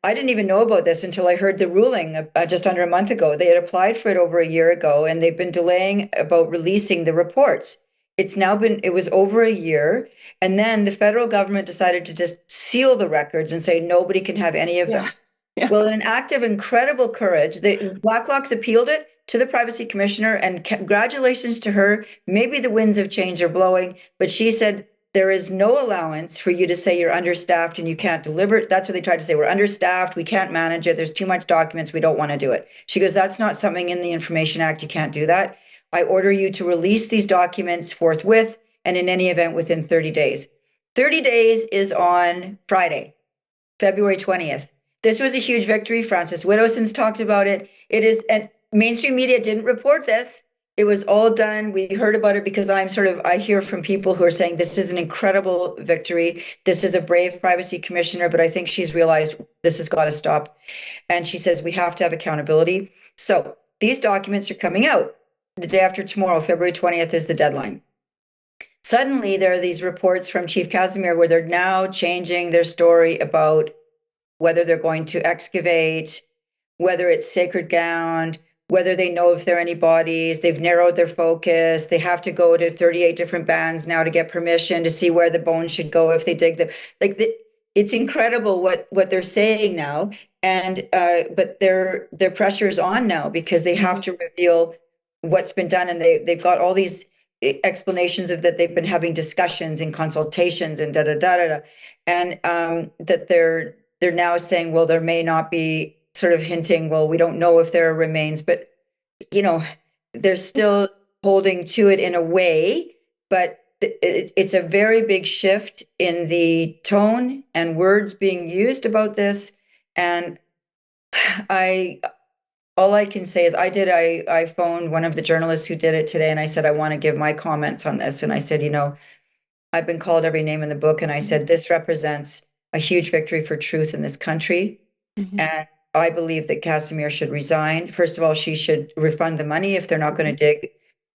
I didn't even know about this until I heard the ruling just under a month ago. They had applied for it over a year ago, and they've been delaying about releasing the reports. It was over a year. And then the federal government decided to just seal the records and say nobody can have any of Yeah. them. Yeah. Well, in an act of incredible courage, the Blacklock's appealed it to the privacy commissioner, and congratulations to her. Maybe the winds of change are blowing, but she said there is no allowance for you to say you're understaffed and you can't deliver. That's what they tried to say. We're understaffed. We can't manage it. There's too much documents. We don't want to do it. She goes, that's not something in the Information Act. You can't do that. I order you to release these documents forthwith and in any event within 30 days. 30 days is on Friday, February 20th. This was a huge victory. Francis Widdowson's talked about it. It is, and mainstream media didn't report this. It was all done. We heard about it because I hear from people who are saying this is an incredible victory. This is a brave privacy commissioner, but I think she's realized this has got to stop. And she says we have to have accountability. So these documents are coming out the day after tomorrow. February 20th is the deadline. Suddenly, there are these reports from Chief Casimir where they're now changing their story about whether they're going to excavate, whether it's sacred ground, whether they know if there are any bodies. They've narrowed their focus. They have to go to 38 different bands now to get permission to see where the bones should go if they dig them. It's incredible what they're saying now, and but their pressure is on now because they have to reveal what's been done, and they've got all these explanations of that they've been having discussions and consultations and da da da da, and that they're now saying, well, there may not be, sort of hinting, well, we don't know if there are remains, but you know, they're still holding to it in a way, but it's a very big shift in the tone and words being used about this. And I, all I can say is I phoned one of the journalists who did it today and I said, I want to give my comments on this. And I said, I've been called every name in the book. And I said, this represents a huge victory for truth in this country. Mhm. And I believe that Casimir should resign. First of all, she should refund the money if they're not going to dig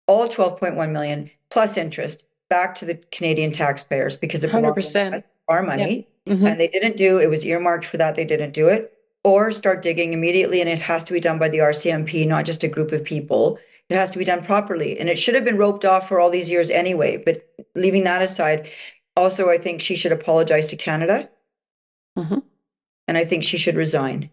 all 12.1 million plus interest back to the Canadian taxpayers because it belongs to 100%. our Yeah. money. Hmm. And they didn't do it, was earmarked for that. They didn't do it. Or start digging immediately. And it has to be done by the RCMP, not just a group of people. It has to be done properly. And it should have been roped off for all these years anyway. But leaving that aside, also, I think she should apologize to Canada. Hmm. And I think she should resign.